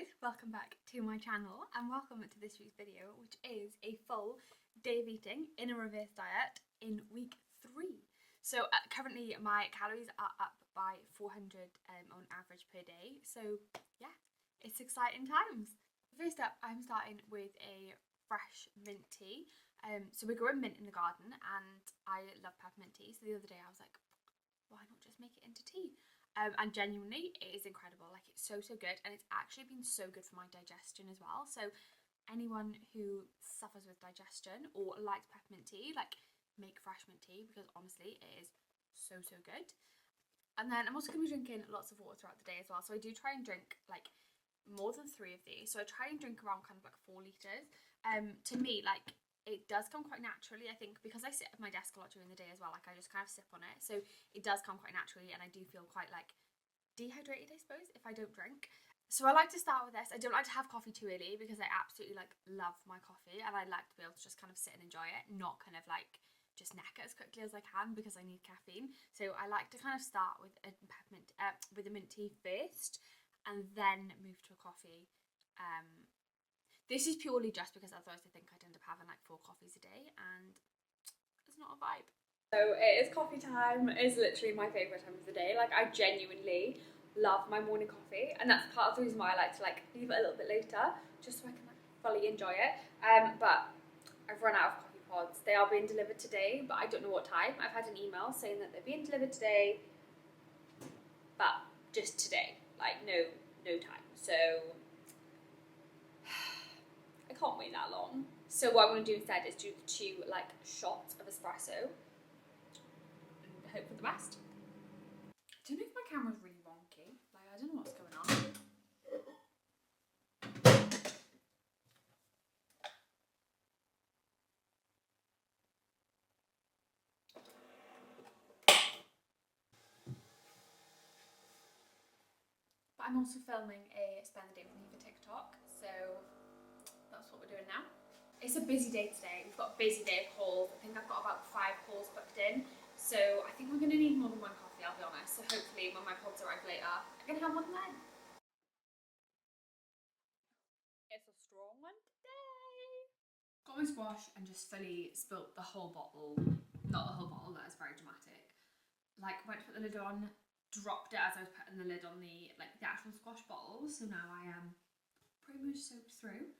guys, welcome back to my channel and welcome to this week's video, which is a full day of eating in a reverse diet in week 3. So currently my calories are up by 400 on average per day, so yeah, it's exciting times. First up, I'm starting with a fresh mint tea. So we're growing mint in the garden and I love peppermint tea, so the other day I was like, why not just make it into tea? And genuinely, it is incredible. Like, it's so good, and it's actually been so good for my digestion as well. So anyone who suffers with digestion or likes peppermint tea, like, make fresh mint tea, because honestly it is so good. And then I'm also going to be drinking lots of water throughout the day as well. So I do try and drink like more than 3 of these. So I try and drink around kind of like 4 litres. To me, like, it does come quite naturally, I think, because I sit at my desk a lot during the day as well. Like, I just kind of sip on it, so it does come quite naturally, and I do feel quite like dehydrated, I suppose, if I don't drink. So I like to start with this. I don't like to have coffee too early because I absolutely like love my coffee, and I like to be able to just kind of sit and enjoy it, not kind of like just neck it as quickly as I can because I need caffeine. So I like to kind of start with a with a mint tea first, and then move to a coffee. This is purely just because otherwise I think I'd end up having like 4 coffees a day, and it's not a vibe. So it is coffee time. It's literally my favourite time of the day. Like, I genuinely love my morning coffee, and that's part of the reason why I like to like leave it a little bit later, just so I can like fully enjoy it. But I've run out of coffee pods. They are being delivered today, but I don't know what time. I've had an email saying that they're being delivered today, but just today, like no time. So I can't wait that long. So what I'm going to do instead is do the 2 like shots of espresso and hope for the best. I don't know if my camera's really wonky. Like, I don't know what's going on. But I'm also filming a Spend the Day with Me for TikTok, so that's what we're doing now. It's a busy day today. We've got a busy day of hauls. I think I've got about 5 hauls booked in. So I think we're going to need more than 1 coffee, I'll be honest. So hopefully when my pods arrive later, I can have one then. It's a strong one today. Got my squash and just fully spilt the whole bottle. Not the whole bottle, that is very dramatic. Like, went to put the lid on, dropped it as I was putting the lid on the actual squash bottle. So now I am pretty much soaked through.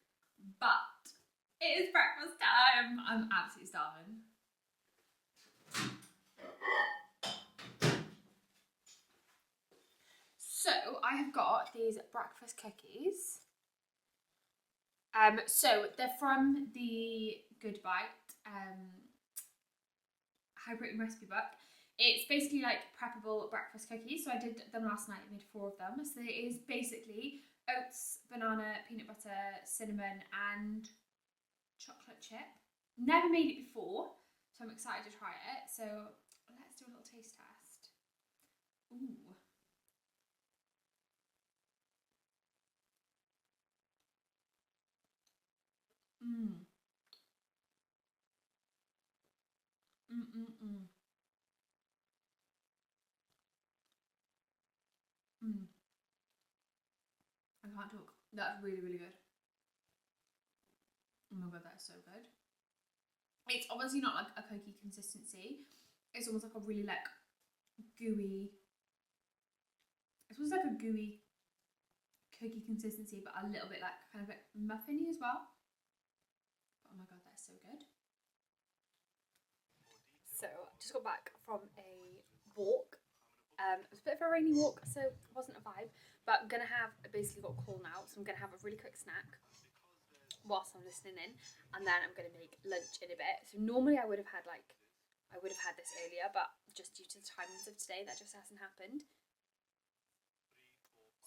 But it is breakfast time. I'm absolutely starving. So I have got these breakfast cookies. So they're from the Good Bite high protein recipe book. It's basically like preppable breakfast cookies. So I did them last night. I made 4 of them. So it is basically oats, banana, peanut butter, cinnamon, and chocolate chip. Never made it before, so I'm excited to try it. So let's do a little taste test. Ooh. Mmm. Mmm. I can't talk. That's really good. Oh my god, that's so good. It's obviously not like a cookie consistency. It's almost like a really like gooey. It's almost like a gooey cookie consistency, but a little bit like kind of like muffiny as well. But oh my god, that's so good. So just got back from a walk. It was a bit of a rainy walk, so it wasn't a vibe. But I'm gonna have basically got a call now, so I'm gonna have a really quick snack whilst I'm listening in, and then I'm gonna make lunch in a bit. So normally I would have had this earlier, but just due to the timings of today, that just hasn't happened.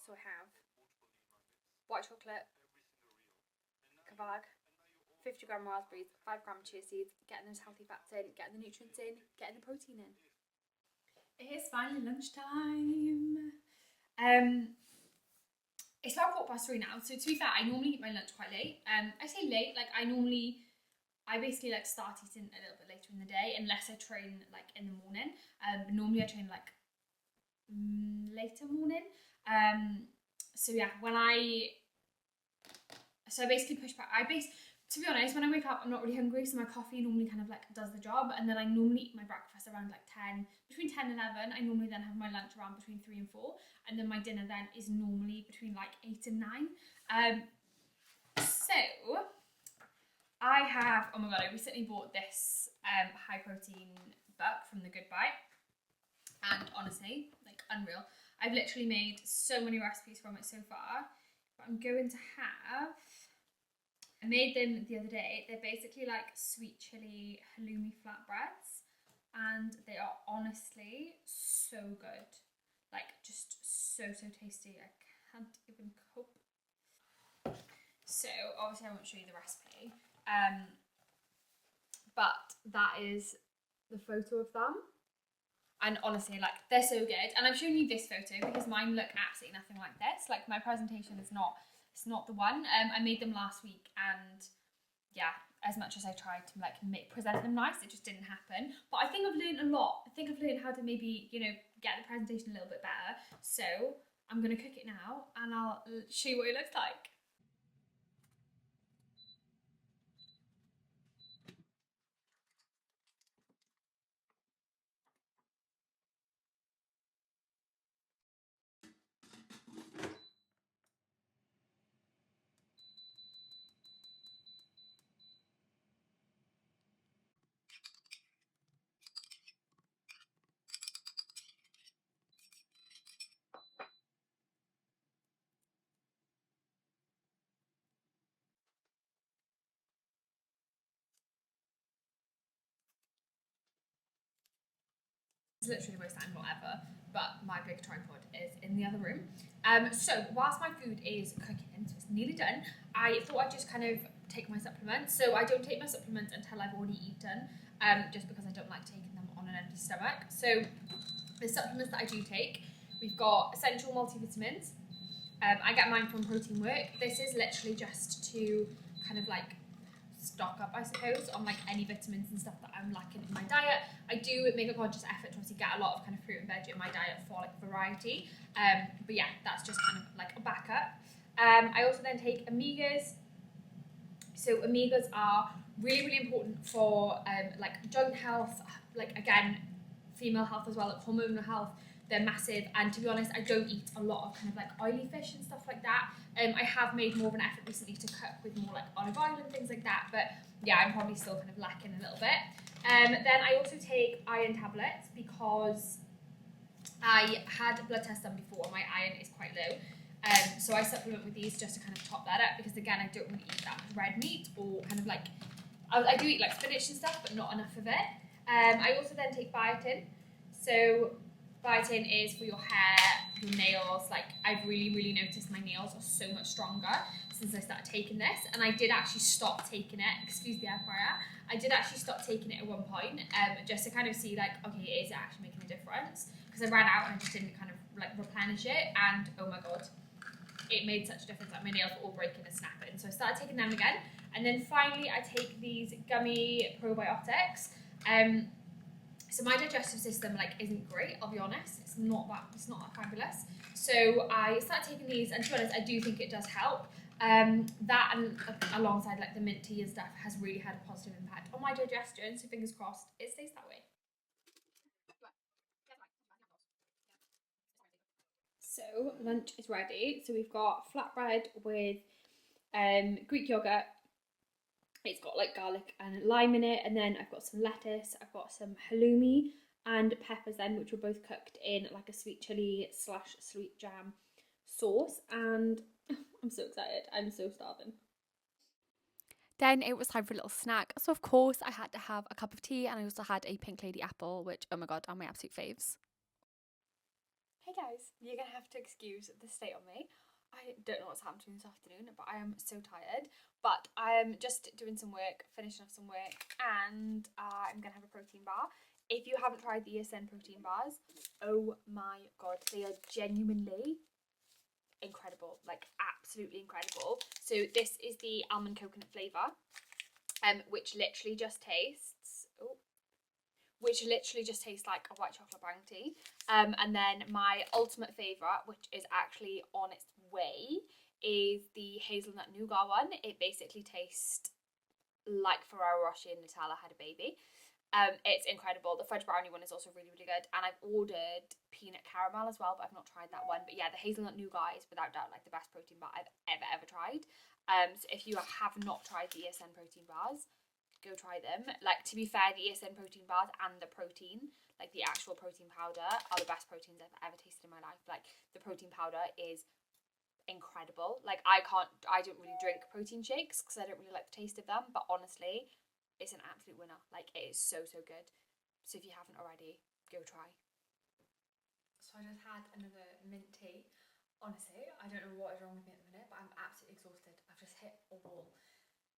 So I have white chocolate, kebab, 50-gram raspberries, 5-gram chia seeds, getting those healthy fats in, getting the nutrients in, getting the protein in. It is finally lunchtime. It's about 3:15 now, so to be fair, I normally eat my lunch quite late. I say late, like I basically like start eating a little bit later in the day, unless I train like in the morning. Normally I train like later morning. So yeah, when I So I basically push back. To be honest, when I wake up, I'm not really hungry, so my coffee normally kind of like does the job, and then I normally eat my breakfast around like 10, between 10 and 11. I normally then have my lunch around between 3 and 4, and then my dinner then is normally between like 8 and 9. So I have, oh my god, I recently bought this high protein book from The Good Bite, and honestly, like unreal. I've literally made so many recipes from it so far, but I'm going to have, I made them the other day. They're basically like sweet chili halloumi flatbreads, and they are honestly so good. Like just so tasty. I can't even cope. So obviously I won't show you the recipe, but that is the photo of them. And honestly, like, they're so good. And I've shown you this photo because mine look absolutely nothing like this. Like, my presentation is not, it's not the one. I made them last week, and yeah, as much as I tried to like present them nice, it just didn't happen. But I think I've learned a lot. I think I've learned how to maybe, you know, get the presentation a little bit better. So I'm gonna cook it now, and I'll show you what it looks like. It's literally the worst time whatever, but my big tripod is in the other room. So whilst my food is cooking, so it's nearly done, I thought I'd just kind of take my supplements. So I don't take my supplements until I've already eaten, just because I don't like taking them on an empty stomach. So the supplements that I do take, we've got essential multivitamins. I get mine from Protein Work. This is literally just to kind of like stock up, I suppose, on like any vitamins and stuff that I'm lacking in my diet. I do make a conscious effort to obviously get a lot of kind of fruit and veg in my diet for like variety. But yeah, that's just kind of like a backup. I also then take omegas. So omegas are really important for like joint health, like again, female health as well, like hormonal health. They're massive, and to be honest, I don't eat a lot of kind of like oily fish and stuff like that. I have made more of an effort recently to cook with more like olive oil and things like that, but yeah, I'm probably still kind of lacking a little bit. Then I also take iron tablets because I had a blood test done before, and my iron is quite low. So I supplement with these just to kind of top that up, because again, I don't really eat that much red meat, or kind of like, I do eat like spinach and stuff, but not enough of it. I also then take biotin. So biotin is for your hair, your nails. Like, I've really noticed my nails are so much stronger since I started taking this, and I did actually stop taking it, excuse the air fryer, I did actually stop taking it at one point, just to kind of see like, okay, is it actually making a difference? Because I ran out and I just didn't kind of like replenish it, and oh my god, it made such a difference. Like, my nails were all breaking and snapping, so I started taking them again. And then finally I take these gummy probiotics. So my digestive system like isn't great, I'll be honest. It's not that fabulous. So I started taking these, and to be honest, I do think it does help. That, and alongside like the mint tea and stuff, has really had a positive impact on my digestion. So fingers crossed it stays that way. So lunch is ready. So we've got flatbread with Greek yogurt. It's got like garlic and lime in it, and then I've got some lettuce, I've got some halloumi and peppers then, which were both cooked in like a sweet chili / sweet jam sauce, and I'm so excited. I'm so starving. Then it was time for a little snack. So of course I had to have a cup of tea, and I also had a Pink Lady apple, which, oh my god, are my absolute faves. Hey guys, you're gonna have to excuse the state on me. I don't know what's happened to me this afternoon, but I am so tired. But I'm just doing some work, finishing off some work, and I'm gonna have a protein bar. If you haven't tried the Ascend protein bars, oh my god, they are genuinely incredible, like absolutely incredible. So this is the almond coconut flavour, which literally just tastes, like a white chocolate brown tea. And then my ultimate favourite, which is actually on its way, is the hazelnut nougat one. It basically tastes like Ferrero Rocher and Nutella had a baby. It's incredible. The fudge brownie one is also really, really good. And I've ordered peanut caramel as well, but I've not tried that one. But yeah, the hazelnut nougat is without doubt like the best protein bar I've ever tried. So if you have not tried the ESN protein bars, go try them. Like, to be fair, the ESN protein bars and the protein, like the actual protein powder, are the best proteins I've ever tasted in my life. Like, the protein powder is incredible. Like, I don't really drink protein shakes because I don't really like the taste of them, but honestly, it's an absolute winner. Like, it is so good. So if you haven't already, go try. So I just had another mint tea. Honestly, I don't know what is wrong with me at the minute, but I'm absolutely exhausted. I've just hit a wall.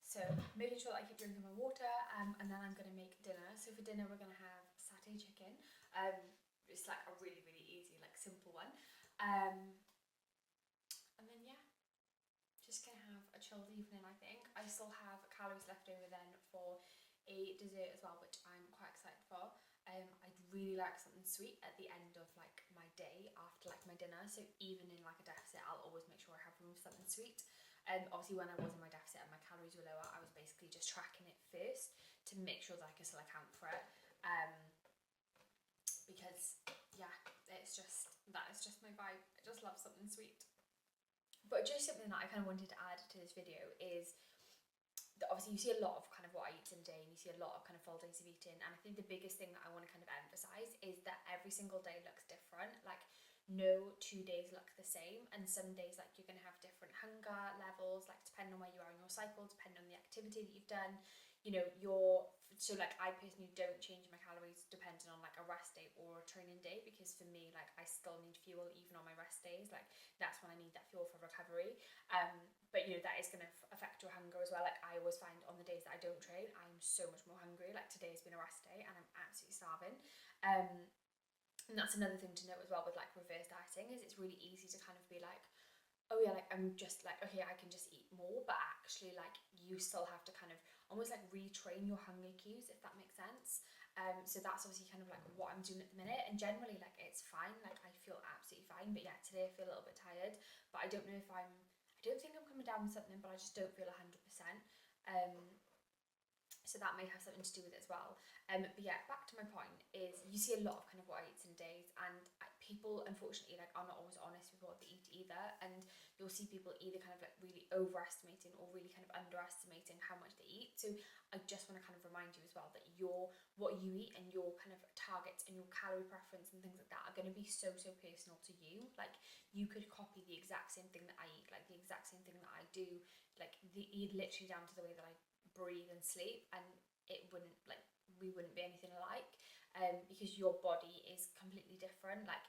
So making sure that I keep drinking my water, and then I'm going to make dinner. So for dinner we're going to have satay chicken. It's like a really, really easy, like simple one. And then yeah, just going to have a chilled evening, I think. I still have calories left over then for a dessert as well, which I'm quite excited for. I'd really like something sweet at the end of like my day after like my dinner. So even in like a deficit, I'll always make sure I have room for something sweet. Obviously when I was in my deficit and my calories were lower, I was basically just tracking it first to make sure that I can still account for it. Because yeah, that is just my vibe. I just love something sweet. But just something that I kind of wanted to add to this video is that obviously you see a lot of kind of what I eat in a day, and you see a lot of kind of full days of eating, and I think the biggest thing that I want to kind of emphasize is that every single day looks different. Like, no 2 days look the same, and some days like you're going to have different hunger levels, like depending on where you are in your cycle, depending on the activity that you've done. You know, so like I personally don't change my calories depending on like a rest day or a training day, because for me, like, I still need fuel even on my rest days. Like, that's when I need that fuel for recovery. But you know, that is going to affect your hunger as well. Like, I always find on the days that I don't train, I'm so much more hungry. Like, today's been a rest day and I'm absolutely starving. And that's another thing to note as well with like reverse dieting, is it's really easy to kind of be like, oh yeah, like I'm just like, okay, I can just eat more, but actually like you still have to kind of almost like retrain your hunger cues, if that makes sense. So that's obviously kind of like what I'm doing at the minute, and generally like it's fine. Like, I feel absolutely fine, but yeah, today I feel a little bit tired, but I don't know if I don't think I'm coming down with something, but I just don't feel 100%. So that may have something to do with it as well. But yeah, back to my point is, you see a lot of kind of what I eat in days, and people unfortunately like are not always honest with what they eat either, and you'll see people either kind of like really overestimating or really kind of underestimating how much they eat. So I just want to kind of remind you as well that what you eat and your kind of targets and your calorie preference and things like that are going to be so personal to you. Like, you could copy the exact same thing that I eat, like the exact same thing that I do, like literally down to the way that I breathe and sleep, and we wouldn't be anything alike, because your body is completely different. Like,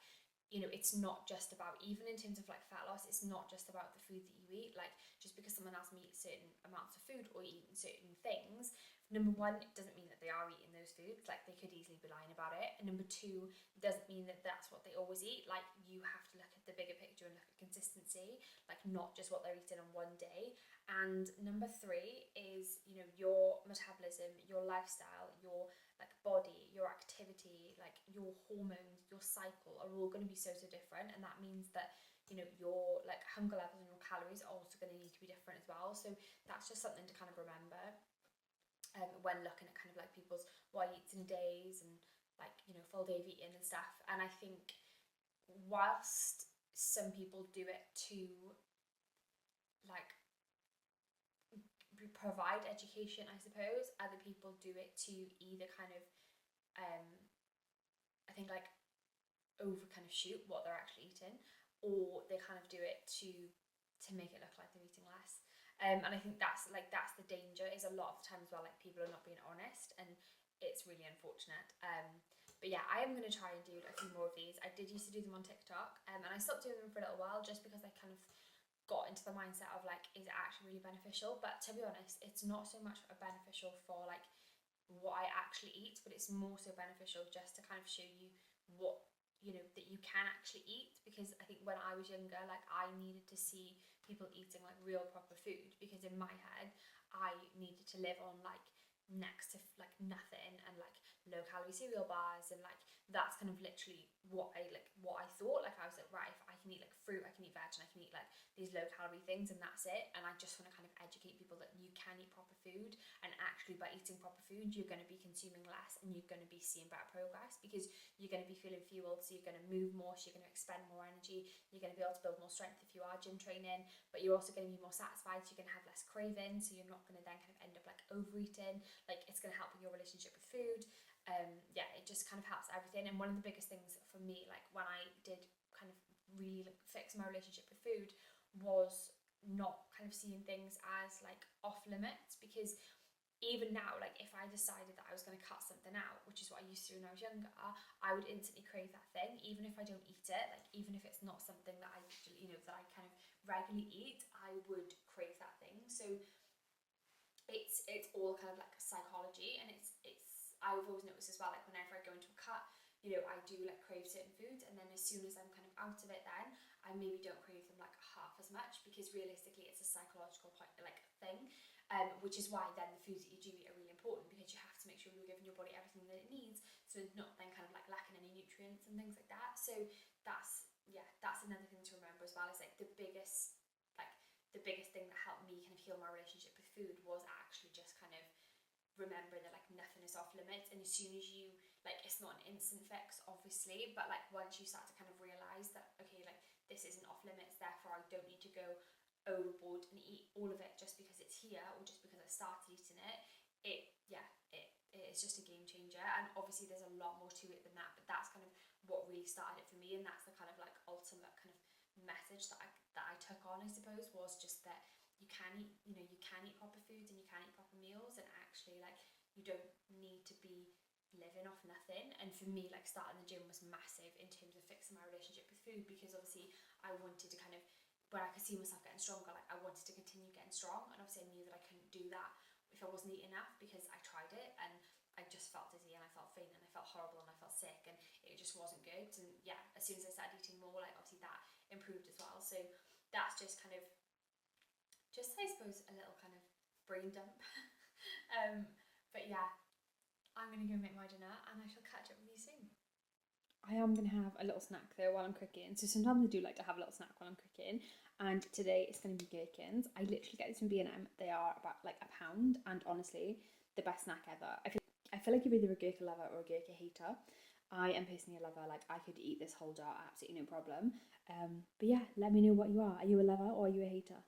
you know, it's not just about, even in terms of like fat loss, it's not just about the food that you eat. Like, just because someone else may eat certain amounts of food or eating certain things, number one, it doesn't mean that they are eating those foods. Like, they could easily be lying about it. And number two, it doesn't mean that that's what they always eat. Like, you have to look at the bigger picture and look at consistency, like not just what they're eating on one day. And number three is, you know, your metabolism, your lifestyle, your like body, your activity, like your hormones, your cycle are all going to be so different. And that means that, you know, your like hunger levels and your calories are also going to need to be different as well. So that's just something to kind of remember when looking at kind of like people's what I eat in days and like, you know, full day of eating and stuff. And I think whilst some people do it to like provide education, I suppose, other people do it to either kind of I think like over kind of shoot what they're actually eating, or they kind of do it to make it look like they're eating less. And I think that's the danger, is a lot of times well, like, people are not being honest, and it's really unfortunate. But yeah, I am going to try and do a few more of these. I did used to do them on TikTok, and I stopped doing them for a little while just because I kind of got into the mindset of like, is it actually really beneficial? But to be honest, it's not so much beneficial for like what I actually eat, but it's more so beneficial just to kind of show you what, you know, that you can actually eat. Because I think when I was younger, like, I needed to see people eating like real proper food, because in my head I needed to live on like next to like nothing, and like low calorie cereal bars, and like that's kind of literally what I thought. Like I was like, right, if I can eat like fruit, I can eat veg, and I can eat like these low calorie things, and that's it. And I just want to kind of educate people that you can eat proper food, and actually by eating proper food you're going to be consuming less, and you're going to be seeing better progress, because you're going to be feeling fueled, so you're going to move more, so you're going to expend more energy, you're going to be able to build more strength if you are gym training, but you're also going to be more satisfied, so you're going to have less craving, so you're not going to then kind of end up like overeating. Like it's going to help with your relationship with food. Yeah, it just kind of helps everything. And one of the biggest things for me, like when I did kind of really like fix my relationship with food, was not kind of seeing things as like off limits, because even now, like if I decided that I was going to cut something out, which is what I used to do when I was younger, I would instantly crave that thing, even if I don't eat it. Like even if it's not something that I, you know, that I kind of regularly eat, I would crave that thing. So it's all kind of like psychology, and it's I've always noticed as well, like whenever I go into a cut, you know, I do like crave certain foods, and then as soon as I'm kind of out of it, then I maybe don't crave them like half as much, because realistically it's a psychological point, like thing, which is why then the foods that you do eat are really important, because you have to make sure you're giving your body everything that it needs, so it's not then kind of like lacking any nutrients and things like that. So that's another thing to remember as well, is like the biggest thing that helped me kind of heal my relationship with food was actually just kind of remembering that like nothing is off limits. And as soon as you, like, it's not an instant fix obviously, but like once you start to kind of realize that, okay, like this isn't off limits, therefore I don't need to go overboard and eat all of it just because it's here, or just because I started eating it, it's just a game changer. And obviously there's a lot more to it than that, but that's kind of what really started it for me, and that's the kind of like ultimate kind of message that I took on, I suppose, was just that you can eat, you know, you can eat proper foods and you can eat proper meals, and actually like you don't need to be living off nothing. And for me, like starting the gym was massive in terms of fixing my relationship with food, because obviously I wanted to kind of, when I could see myself getting stronger, like I wanted to continue getting strong, and obviously I knew that I couldn't do that if I wasn't eating enough, because I tried it and I just felt dizzy and I felt faint and I felt horrible and I felt sick, and it just wasn't good. And yeah, as soon as I started eating more, like obviously that improved as well. So that's just kind of, just I suppose a little kind of brain dump. But yeah, I'm gonna go make my dinner, and I shall catch up with you soon. I am going to have a little snack though while I'm cooking. So sometimes I do like to have a little snack while I'm cooking, and today it's going to be gherkins. I literally get these from B&M. They are about like £1, and honestly, the best snack ever. I feel like you're either a gherkin lover or a gherkin hater. I am personally a lover. Like I could eat this whole jar absolutely no problem. But yeah, let me know what you are. Are you a lover or are you a hater?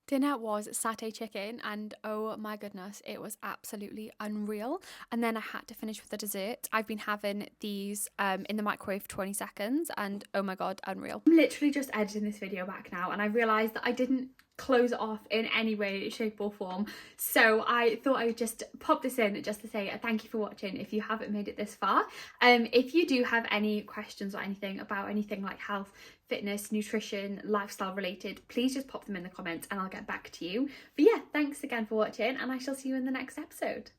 Dinner was satay chicken, and oh my goodness, it was absolutely unreal. And then I had to finish with the dessert. I've been having these in the microwave for 20 seconds, and oh my god, unreal. I'm literally just editing this video back now, and I realised that I didn't close it off in any way, shape or form, so I thought I would just pop this in just to say thank you for watching if you haven't made it this far. If you do have any questions or anything about anything like health, fitness, nutrition, lifestyle related, please just pop them in the comments and I'll get back to you. But yeah, thanks again for watching, and I shall see you in the next episode.